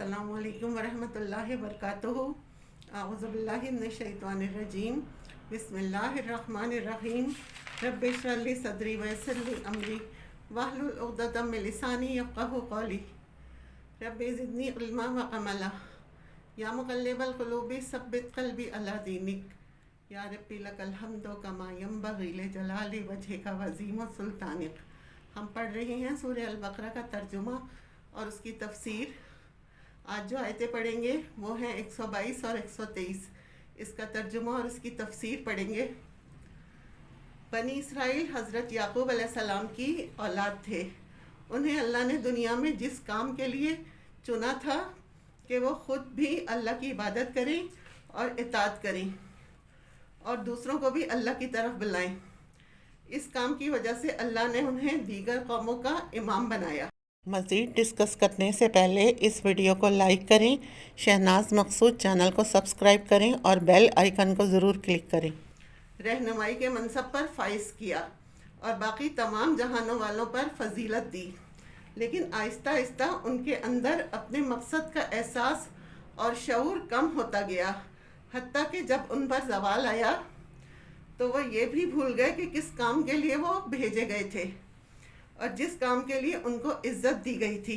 अस्सलामु अलैकुम वरहमतुल्लाहि वबरकातुहू। अऊज़ु बिल्लाहि मिनश्शैतानिर्रजीम। बिस्मिल्लाहिर्रहमानिर्रहीम। रब्बि इश्रह ली सदरी वयस्सिर ली अमरी वहलुल उक़दतम मिन लिसानी यफ़क़हू क़ौली। रब्बि ज़िदनी इल्मा व अमला। या मुक़ल्लिबल क़ुलूबि सब्बित क़ल्बी अला दीनिक। या रब्बी लकल हम्दु कमा यंबग़ी लिजलाली वजहिका व अज़ीम सुल्तानिक। हम पढ़ रहे हैं सूरह अल बक़रा का तर्जुमा और उसकी तफसीर। आज जो आयतें पढ़ेंगे वो हैं 122 और 123। इसका तर्जुमा और इसकी तफसीर पढ़ेंगे। बनी इसराइल हज़रत याक़ूब अलैहिस्सलाम की औलाद थे। उन्हें अल्लाह ने दुनिया में जिस काम के लिए चुना था कि वो ख़ुद भी अल्लाह की इबादत करें और इताअत करें और दूसरों को भी अल्लाह की तरफ बुलाएं। इस काम की वजह से अल्लाह ने उन्हें दीगर कौमों का इमाम बनाया। मज़ीद डिस्कस करने से पहले इस वीडियो को लाइक करें, शहनाज मकसूद चैनल को सब्सक्राइब करें और बेल आइकन को ज़रूर क्लिक करें। रहनुमाई के मनसब पर फाइज किया और बाकी तमाम जहानों वालों पर फजीलत दी, लेकिन आहिस्ता आहिस्ता उनके अंदर अपने मकसद का एहसास और शऊर कम होता गया, हत्ता कि जब उन पर ज़वाल आया तो वह ये भी भूल गए कि किस काम के लिए वो भेजे गए थे और जिस काम के लिए उनको इज़्ज़त दी गई थी,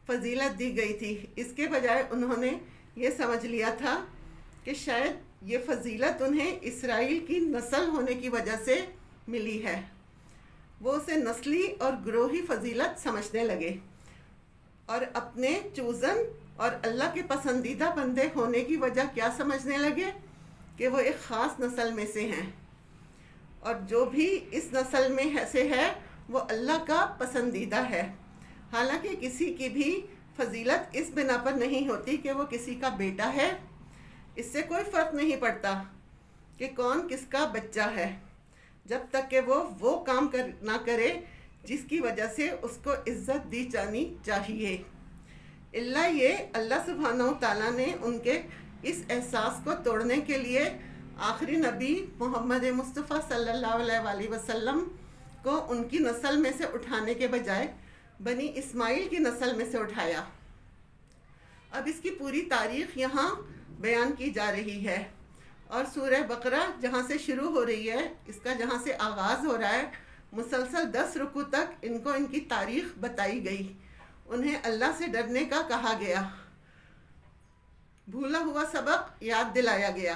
फजीलत दी गई थी। इसके बजाय उन्होंने ये समझ लिया था कि शायद ये फजीलत उन्हें इसराइल की नस्ल होने की वजह से मिली है। वो उसे नस्ली और ग्रोही फजीलत समझने लगे और अपने चूज़न और अल्लाह के पसंदीदा बंदे होने की वजह क्या समझने लगे कि वो एक ख़ास नस्ल में से हैं और जो भी इस नस्ल में से है वो अल्लाह का पसंदीदा है। हालांकि किसी की भी फजीलत इस बिना पर नहीं होती कि वो किसी का बेटा है। इससे कोई फ़र्क नहीं पड़ता कि कौन किसका बच्चा है, जब तक कि वो काम ना करे जिसकी वजह से उसको इज़्ज़त दी जानी चाहिए। इल्ला ये अल्लाह सुब्हानहू तआला ने उनके इस एहसास को तोड़ने के लिए आखिरी नबी मोहम्मद मुस्तफ़ा सल्लल्लाहु अलैहि वसल्लम को उनकी नस्ल में से उठाने के बजाय बनी इस्माइल की नस्ल में से उठाया। अब इसकी पूरी तारीख़ यहाँ बयान की जा रही है और सूरह बकरा जहाँ से शुरू हो रही है, इसका जहाँ से आगाज़ हो रहा है, मुसलसल 10 रुकू तक इनको इनकी तारीख़ बताई गई। उन्हें अल्लाह से डरने का कहा गया, भूला हुआ सबक याद दिलाया गया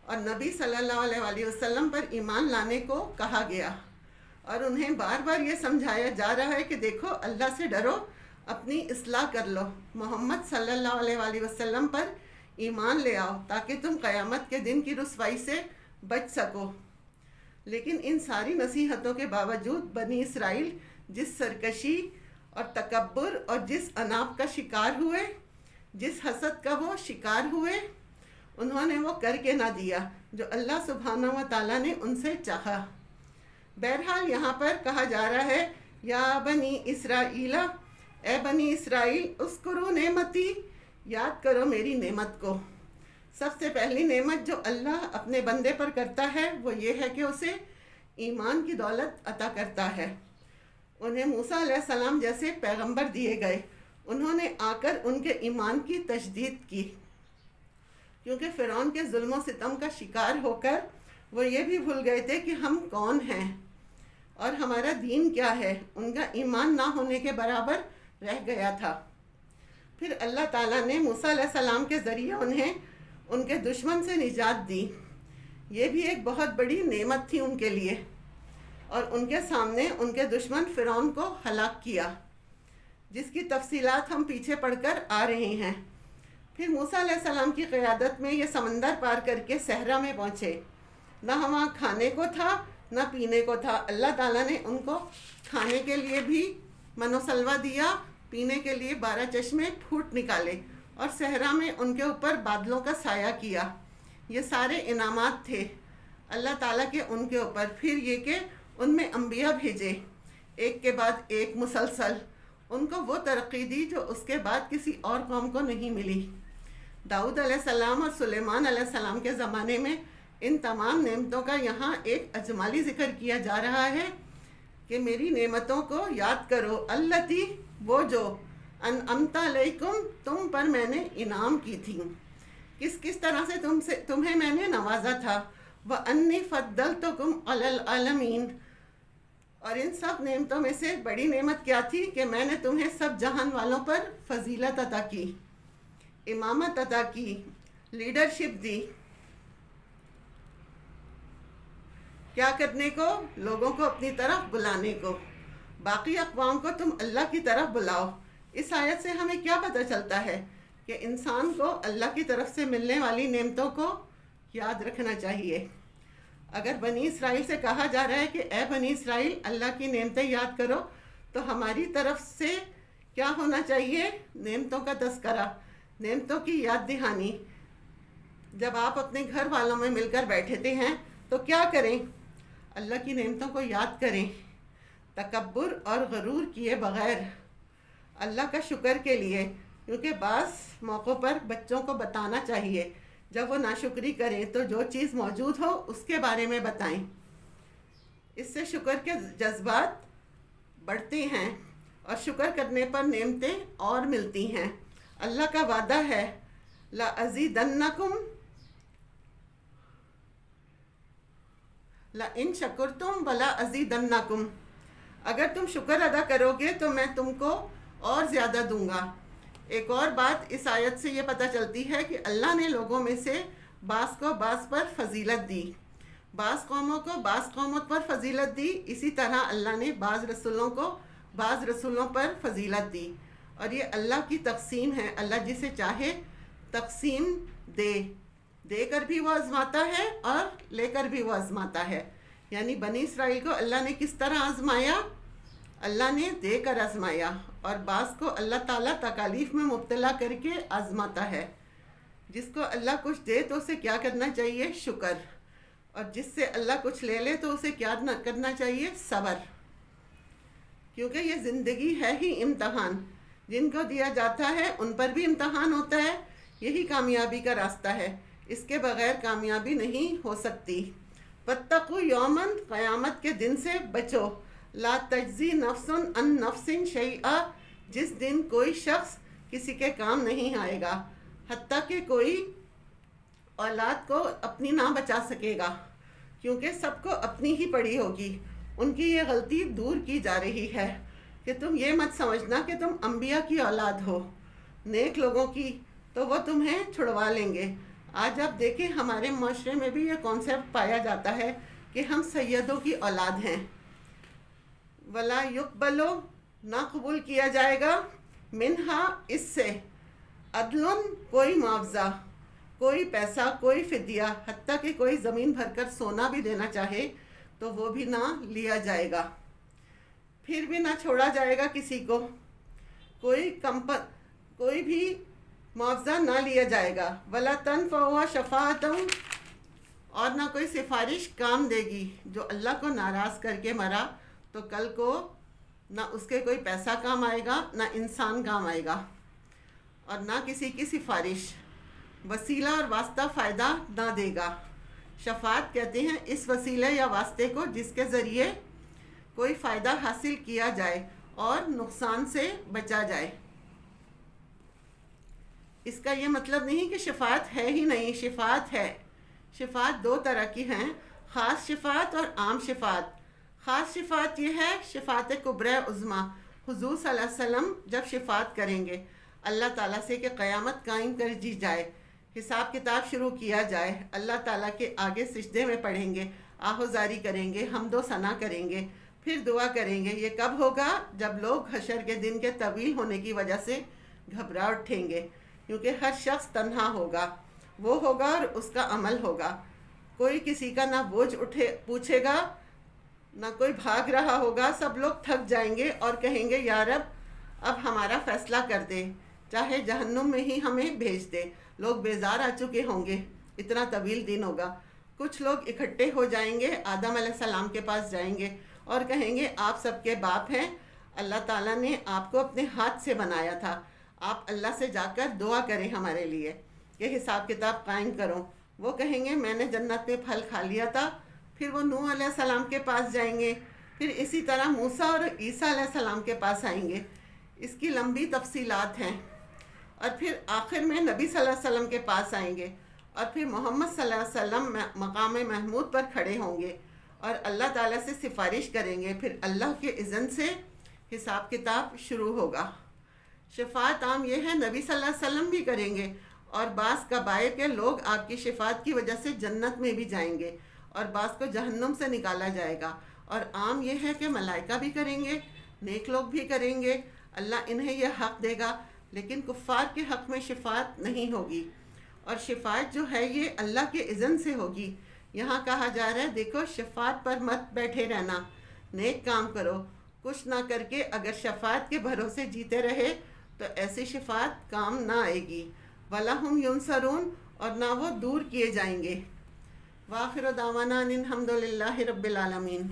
और नबी सल्लल्लाहु अलैहि वसल्लम पर ईमान लाने को कहा गया और उन्हें बार बार ये समझाया जा रहा है कि देखो अल्लाह से डरो, अपनी इस्लाह कर लो, मोहम्मद सल्लल्लाहु अलैहि वसल्लम पर ईमान ले आओ ताकि तुम क़यामत के दिन की रुसवाई से बच सको। लेकिन इन सारी नसीहतों के बावजूद बनी इसराइल जिस सरकशी और तकब्बुर और जिस अनाप का शिकार हुए, जिस हसद का वो शिकार हुए, उन्होंने वो करके ना दिया जो अल्लाह सुब्हानहू व तआला ने उनसे चाहा। बहरहाल यहाँ पर कहा जा रहा है, या बनी इसराइला, ए बनी इसराइल, उस्कुरू नेमती, याद करो मेरी नेमत को। सबसे पहली नेमत जो अल्लाह अपने बंदे पर करता है वो ये है कि उसे ईमान की दौलत अता करता है। उन्हें मूसा अलैहिस्सलाम जैसे पैगंबर दिए गए, उन्होंने आकर उनके ईमान की तजदीद की, क्योंकि फ़िरौन के जुल्म सितम का शिकार होकर वो ये भी भूल गए थे कि हम कौन हैं और हमारा दीन क्या है। उनका ईमान ना होने के बराबर रह गया था। फिर अल्लाह ताला ने मूसा अलैहिस्सलाम के ज़रिए उन्हें उनके दुश्मन से निजात दी। ये भी एक बहुत बड़ी नेमत थी उनके लिए और उनके सामने उनके दुश्मन फ़िरौन को हलाक किया, जिसकी तफसीलात हम पीछे पढ़कर आ रहे हैं। फिर मूसा अलैहिस्सलाम की क़यादत में ये समंदर पार करके सहरा में पहुँचे। ना वहाँ खाने को था ना पीने को था। अल्लाह ताला ने उनको खाने के लिए भी मनोसलवा दिया, पीने के लिए 12 चश्मे फूट निकाले और सहरा में उनके ऊपर बादलों का साया किया। ये सारे इनामात थे अल्लाह ताला के उनके ऊपर। फिर ये कि उनमें अंबिया भेजे, एक के बाद एक मुसलसल, उनको वो तरक्की दी जो उसके बाद किसी और कौम को नहीं मिली। दाऊद अलैहिस्सलाम और सुलेमान अलैहिस्सलाम के ज़माने में इन तमाम नेमतों का यहाँ एक अजमाली ज़िक्र किया जा रहा है कि मेरी नेमतों को याद करो, अल्लती, वो जो अनअमत अलैकुम, तुम पर मैंने इनाम की थी, किस किस तरह से तुम्हें मैंने नवाजा था। व अन्नी फद्दलतुकुम अलल आलमीन, और इन सब नेमतों में से बड़ी नेमत क्या थी कि मैंने तुम्हें सब जहान वालों पर फजीलत अता की, इमामत अता की, लीडरशिप दी। क्या करने को? लोगों को अपनी तरफ बुलाने को। बाकी अक़वाम को तुम अल्लाह की तरफ बुलाओ। इस आयत से हमें क्या पता चलता है कि इंसान को अल्लाह की तरफ से मिलने वाली नेमतों को याद रखना चाहिए। अगर बनी इसराइल से कहा जा रहा है कि ए बनी इसराइल अल्लाह की नेमतें याद करो, तो हमारी तरफ से क्या होना चाहिए? नेमतों का तज़किरा, नेमतों की याद दहानी। जब आप अपने घर वालों में मिलकर बैठते हैं तो क्या करें? अल्लाह की नेमतों को याद करें, तकब्बुर और गरूर किए बग़ैर, अल्लाह का शुक्र के लिए। क्योंकि बाज़ मौक़ों पर बच्चों को बताना चाहिए, जब वो नाशुक्री करें तो जो चीज़ मौजूद हो उसके बारे में बताएं। इससे शुक्र के जज्बात बढ़ते हैं और शुक्र करने पर नेमतें और मिलती हैं। अल्लाह का वादा है, ला अज़ीदन्नकुम ला इन शकुरतुम वला अज़ीदन्नकुम, अगर तुम शुक्र अदा करोगे तो मैं तुमको और ज़्यादा दूंगा। एक और बात इस आयत से ये पता चलती है कि अल्लाह ने लोगों में से बास को बास पर फजीलत दी, बास कौमों को बास कौमों पर फजीलत दी। इसी तरह अल्लाह ने बाज़ रसूलों को बाज़ रसूलों पर फजीलत दी। और ये अल्लाह की तक़सीम है। अल्लाह जिसे चाहे तक़सीम देकर भी वो आज़माता है और लेकर भी वो आज़माता है। यानी बनी इसराइल को अल्लाह ने किस तरह आज़माया? अल्लाह ने देकर आज़माया, और बाज़ को अल्लाह ताला तकालीफ में मुब्तला करके आज़माता है। जिसको अल्लाह कुछ दे तो उसे क्या करना चाहिए? शुक्र। और जिससे अल्लाह कुछ ले ले तो उसे क्या करना चाहिए? सब्र। क्योंकि ये ज़िंदगी है ही इम्तहान। जिनको दिया जाता है उन पर भी इम्तहान होता है। यही कामयाबी का रास्ता है, इसके बग़ैर कामयाबी नहीं हो सकती। वत्तक़ू यौमन, क़यामत के दिन से बचो। ला तज्ज़ी नफ्सुन अन नफ्सिन शैआ, जिस दिन कोई शख्स किसी के काम नहीं आएगा, हत्ता कि कोई औलाद को अपनी ना बचा सकेगा, क्योंकि सबको अपनी ही पड़ी होगी। उनकी ये गलती दूर की जा रही है कि तुम ये मत समझना कि तुम अंबिया की औलाद हो, नेक लोगों की, तो वो तुम्हें छुड़वा लेंगे। आज आप देखें हमारे माशरे में भी ये कॉन्सेप्ट पाया जाता है कि हम सैयदों की औलाद हैं। वला युक़बलो, ना कबूल किया जाएगा, मिन्हा, इससे, अदलुन, कोई मुआवजा, कोई पैसा, कोई फ़िदिया, हत्ता कि कोई ज़मीन भरकर सोना भी देना चाहे तो वो भी ना लिया जाएगा, फिर भी ना छोड़ा जाएगा किसी को, कोई भी मुआवजा ना लिया जाएगा। वला तनफ़अ शफ़ाअतुम, और ना कोई सिफारिश काम देगी। जो अल्लाह को नाराज़ करके मरा तो कल को ना उसके कोई पैसा काम आएगा, ना इंसान काम आएगा, और ना किसी की सिफारिश, वसीला और वास्ता फ़ायदा ना देगा। शफ़ाअत कहते हैं इस वसीले या वास्ते को जिसके ज़रिए कोई फ़ायदा हासिल किया जाए और नुकसान से बचा जाए। इसका ये मतलब नहीं कि शफ़ाअत है ही नहीं, शफ़ाअत है। शफ़ाअत दो तरह की हैं, ख़ास शफ़ाअत और आम शफ़ाअत। ख़ास शफ़ाअत ये है शफ़ाअत कुब्रा उज़्मा, हुज़ूर सल्लल्लाहु अलैहि वसल्लम जब शफ़ाअत करेंगे अल्लाह ताला से कि क़यामत कायम कर दी जाए, हिसाब किताब शुरू किया जाए, अल्लाह ताला के आगे सिजदे में पढ़ेंगे, आहोज़ारी करेंगे, हम्दो सना करेंगे, फिर दुआ करेंगे। ये कब होगा? जब लोग हशर के दिन के तवील होने की वजह से घबरा उठेंगे, क्योंकि हर शख्स तन्हा होगा, वो होगा और उसका अमल होगा। कोई किसी का ना बोझ पूछेगा, ना कोई भाग रहा होगा। सब लोग थक जाएंगे और कहेंगे या रब अब हमारा फ़ैसला कर दे, चाहे जहन्नुम में ही हमें भेज दे। लोग बेजार आ चुके होंगे, इतना तवील दिन होगा। कुछ लोग इकट्ठे हो जाएंगे, आदम अलैहिस्सलाम के पास जाएंगे और कहेंगे आप सबके बाप हैं, अल्लाह ताला ने आपको अपने हाथ से बनाया था, आप अल्लाह से जाकर दुआ करें हमारे लिए कि हिसाब किताब कायम करो। वो कहेंगे मैंने जन्नत में फल खा लिया था। फिर वो नूह अलैहिस्सलाम के पास जाएंगे, फिर इसी तरह मूसा और ईसा अलैहिस्सलाम के पास आएंगे। اس کی لمبی تفصیلات ہیں، اور پھر آخر میں نبی صلی اللہ علیہ وسلم کے پاس آئیں گے، اور پھر محمد صلی اللہ علیہ وسلم مقام محمود پر کھڑے ہوں گے اور اللہ تعالیٰ سے سفارش کریں گے، پھر اللہ کے اذن سے حساب کتاب شروع ہوگا۔ شفاعت عام یہ ہے نبی صلی اللہ علیہ وسلم بھی کریں گے، اور بعض قبائل کے لوگ آپ کی شفاعت کی وجہ سے جنت میں بھی جائیں گے، اور بعض کو جہنم سے نکالا جائے گا۔ اور عام یہ ہے کہ ملائکہ بھی کریں گے، نیک لوگ بھی کریں گے، اللہ انہیں یہ حق دے گا، لیکن کفار کے حق میں شفاعت نہیں ہوگی، اور شفاعت جو ہے یہ اللہ کے اذن سے ہوگی۔ یہاں کہا جا رہا ہے دیکھو شفاعت پر مت بیٹھے رہنا، نیک کام کرو، کچھ نہ کر کے اگر شفاعت کے بھروسے جیتے رہے تو ایسی شفاعت کام نہ آئے گی، وَلَا هُمْ يُنصَرُونَ، اور نہ وہ دور کیے جائیں گے۔ وآخر دعوانا ان الحمد للہ رب العالمین۔